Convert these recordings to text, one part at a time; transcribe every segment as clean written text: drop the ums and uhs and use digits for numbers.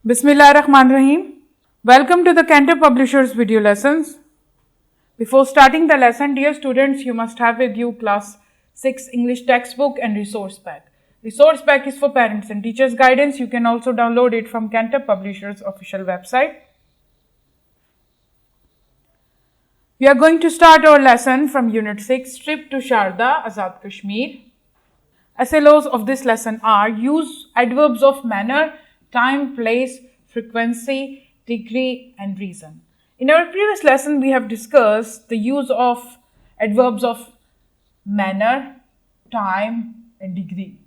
Bismillahirrahmanirrahim. Welcome to the Cantor Publishers video lessons. Before starting the lesson, dear students, you must have with you class 6 English textbook and resource pack. Resource pack is for parents and teachers guidance. You can also download it from Cantor Publishers official website. We are going to start our lesson from Unit 6, Trip to Sharda, Azad Kashmir. SLOs of this lesson are: use adverbs of manner, time, place, frequency, degree, and reason. In our previous lesson, we have discussed the use of adverbs of manner, time, and degree.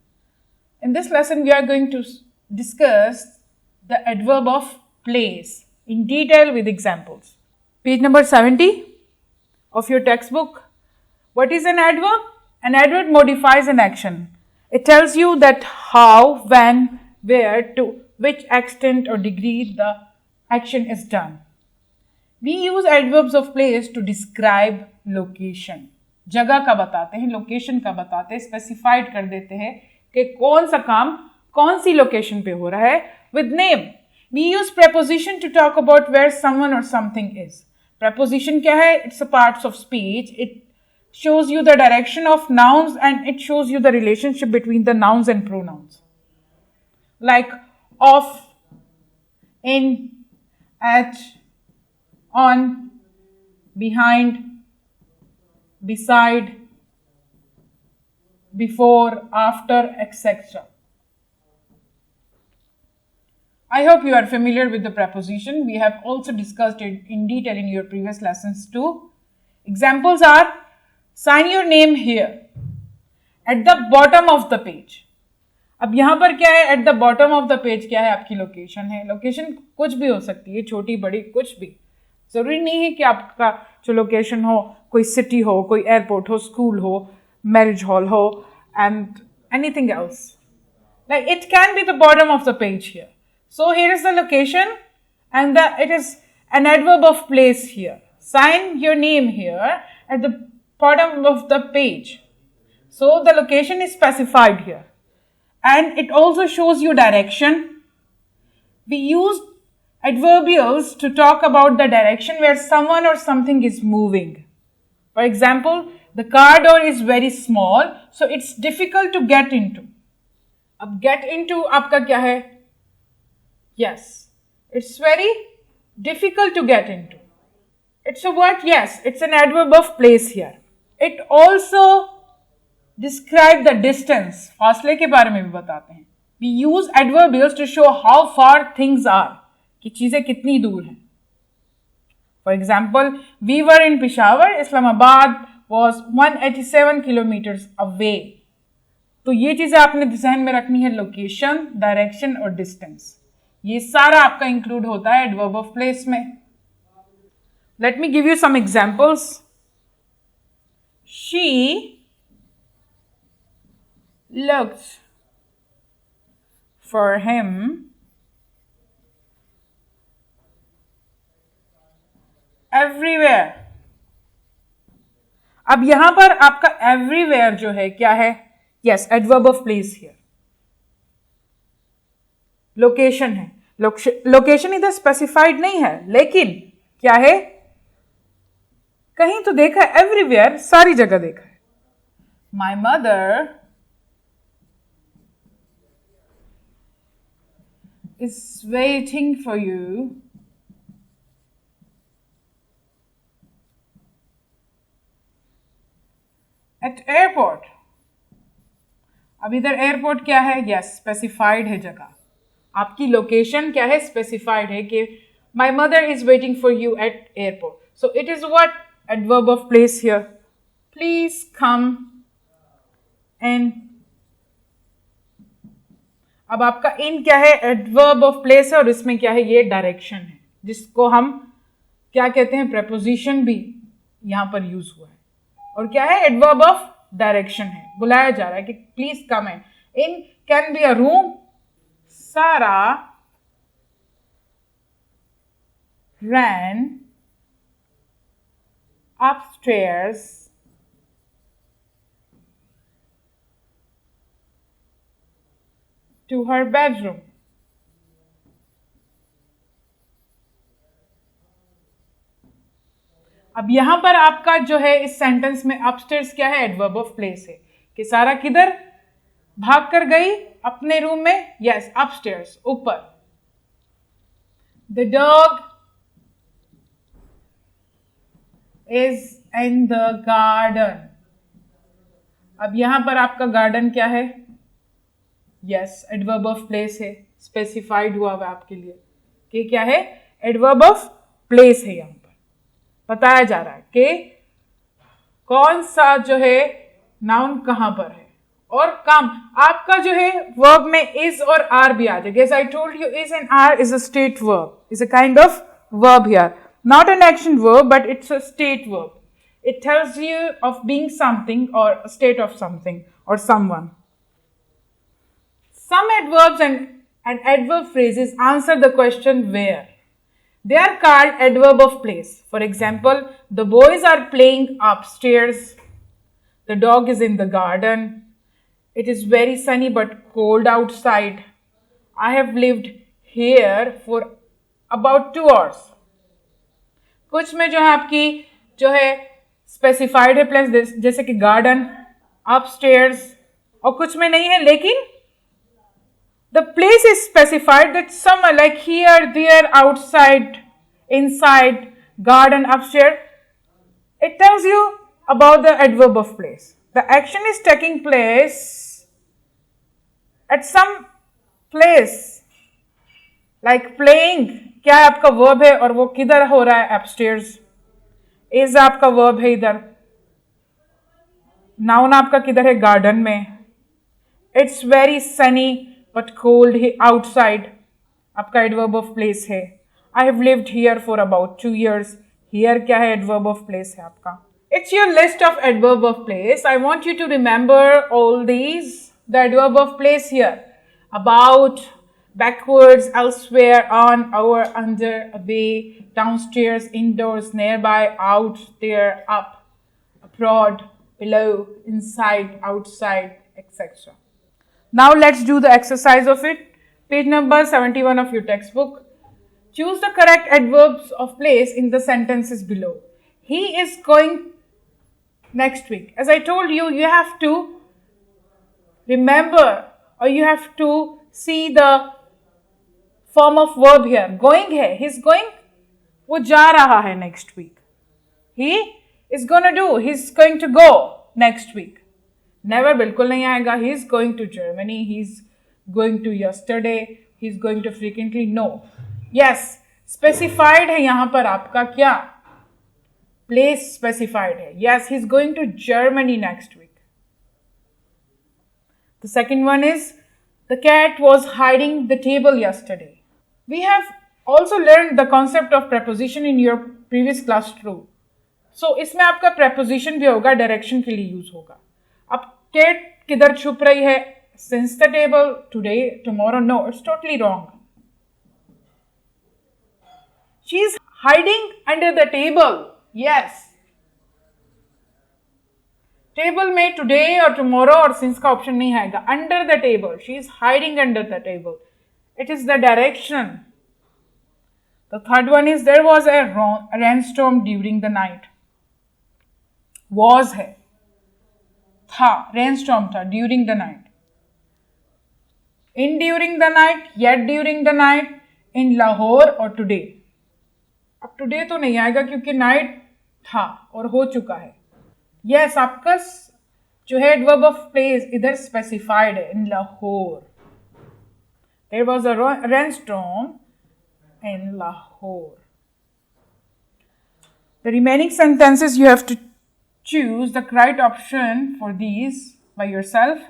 In this lesson, we are going to discuss the adverb of place in detail with examples. Page number 70 of your textbook. What is an adverb? An adverb modifies an action. It tells you that how, when, where, to which extent or degree the action is done. We use adverbs of place to describe location. जगह का बताते हैं, location का बताते हैं, specified कर देते हैं कि कौन सा काम कौन सी लोकेशन पे हो रहा है. With name, we use preposition to talk about where someone or something is. Preposition क्या है? It's a parts of speech. It shows you the direction of nouns and it shows you the relationship between the nouns and pronouns. Like of, in, at, on, behind, beside, before, after, etc. I hope you are familiar with the preposition. We have also discussed it in detail in your previous lessons too. Examples are: sign your name here at the bottom of the page. अब यहाँ पर क्या है? At the bottom of the page क्या है? आपकी location है. Location कुछ भी हो सकती है, छोटी बड़ी कुछ भी. जरूरी नहीं है कि आपका जो लोकेशन हो कोई सिटी हो, कोई एयरपोर्ट हो, स्कूल हो, मैरिज हॉल हो, and anything else. Like it can be the bottom of the page here. So here is the location and it is an adverb of place here. Sign your name here at the bottom of the page. So the location is specified here. And it also shows you direction. We use adverbials to talk about the direction where someone or something is moving. For example, the car door is very small, so it's difficult to get into. अब get into आपका क्या है? Yes, it's very difficult to get into. It's a word, yes, it's an adverb of place here. It also describe the distance. फासले के बारे में भी बताते हैं. We use adverbials to show how far things are. कि चीजें कितनी दूर हैं. For example, we were in Peshawar. Islamabad was 187 kilometers away. तो ये चीजें आपने ध्यान में रखनी है. लोकेशन, डायरेक्शन और डिस्टेंस. ये सारा आपका इंक्लूड होता है adverb of place में. Let me give you some examples. She looked for him everywhere. अब यहां पर आपका everywhere जो है क्या है? Yes, adverb of place here. Location है. लोकेशन इधर स्पेसिफाइड नहीं है, लेकिन क्या है? कहीं तो देखा है. एवरीवेयर सारी जगह देखा है. My mother is waiting for you eight airport. अब इधर एयरपोर्ट क्या है? यस, स्पेसिफाइड है जगह. आपकी लोकेशन क्या है? स्पेसिफाइड है कि my mother is waiting for you eight airport. So it is what? Adverb of place here. Please come in. अब आपका in क्या है? Adverb of place है और इसमें क्या है? ये direction है, जिसको हम क्या कहते हैं? Preposition भी यहां पर यूज हुआ है. और क्या है? Adverb of direction है. बुलाया जा रहा है कि please come in. In can be a room. Sarah ran upstairs to her bedroom. अब यहां पर आपका जो है इस सेंटेंस में अपस्टेयर्स क्या है, एडवर्ब ऑफ प्लेस है कि सारा किधर भाग कर गई, अपने रूम में, यस अपस्टेयर्स, ऊपर. The dog is in the garden. अब यहां पर आपका गार्डन क्या है, यस एडवर्ब ऑफ प्लेस है, स्पेसिफाइड हुआ हुआ आपके लिए कि क्या है, एडवर्ब ऑफ प्लेस है. यहां पर बताया जा रहा है कि कौन सा जो है नाउन कहां पर है. और काम आपका जो है वर्ब में इज और आर भी आ जाएगा. As I told you, is and are is a state verb, is a kind of verb here, not an action verb but it's a state verb. It tells you of being something or a state of something or someone. Some adverbs and adverb phrases answer the question where. They are called adverb of place. For example, the boys are playing upstairs. The dog is in the garden. It is very sunny but cold outside. I have lived here for about 2 hours. कुछ में जो है आपकी जो है specified है place, जैसे कि गार्डन, अपस्टेयर्स, और कुछ में नहीं है, लेकिन the place is specified that somewhere like here, there, outside, inside, garden, upstair. It tells you about the adverb of place. The action is taking place at some place like playing, क्या है आपका verb है और वो किधर हो रहा है, अपस्टेयर्स. इज आपका वर्ब है इधर, नाउन आपका किधर है, गार्डन में. It's very sunny but cold outside, आपका एडवर्ब ऑफ प्लेस है. I have lived here for about 2 years. Here क्या है, एडवर्ब ऑफ प्लेस है आपका. It's your list of adverb of place. I want you to remember all these, the adverb of place here, about, backwards, elsewhere, on, over, under, away, downstairs, indoors, nearby, out, there, up, abroad, below, inside, outside, etc. Now let's do the exercise of it. Page number 71 of your textbook. Choose the correct adverbs of place in the sentences below. He is going next week. As I told you, you have to remember or you have to see the form of verb here. Going है, he's going, वो जा रहा है next week. He is gonna do, he's going to go next week. Never बिल्कुल नहीं आएगा. He is going to Germany, he's going to yesterday, he's going to frequently. No. Yes, specified है यहाँ पर आपका क्या, place specified है. Yes, he's going to Germany next week. The second one is, the cat was hiding the table yesterday. We have also learned the concept of preposition in your previous class too. So इसमें आपका preposition भी होगा, direction के लिए use होगा. अब cat किधर छुप रही है, since the table, today, tomorrow. No, it's totally wrong. She is hiding under the table. Yes. Table में टुडे और टुमारो और सिंस का ऑप्शन नहीं आएगा. Under the table, she is hiding under the table. It is the direction. The third one is, there was a rainstorm during the night. Was है, था, rainstorm था, during the night. In during the night, yet during the night, in Lahore और today. अब today तो नहीं आएगा क्योंकि night था और हो चुका है. यस, आपका जो है एडवर्ब ऑफ प्लेस इधर स्पेसिफाइड है, in Lahore. There was a rainstorm in Lahore. The remaining sentences you have to choose the correct option for these by yourself,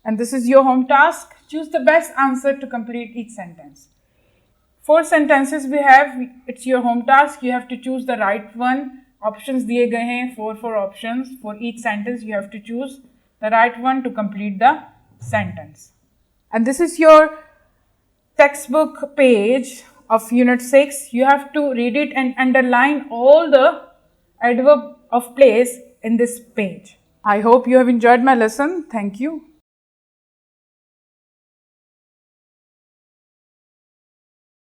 and this is your home task. Choose the best answer to complete each sentence. 4 sentences we have. It's your home task. You have to choose the right one. Options दिए गए हैं, 4 options for each sentence. You have to choose the right one to complete the sentence. And this is your textbook page of Unit 6. You have to read it and underline all the adverb of place in this page. I hope you have enjoyed my lesson. Thank you.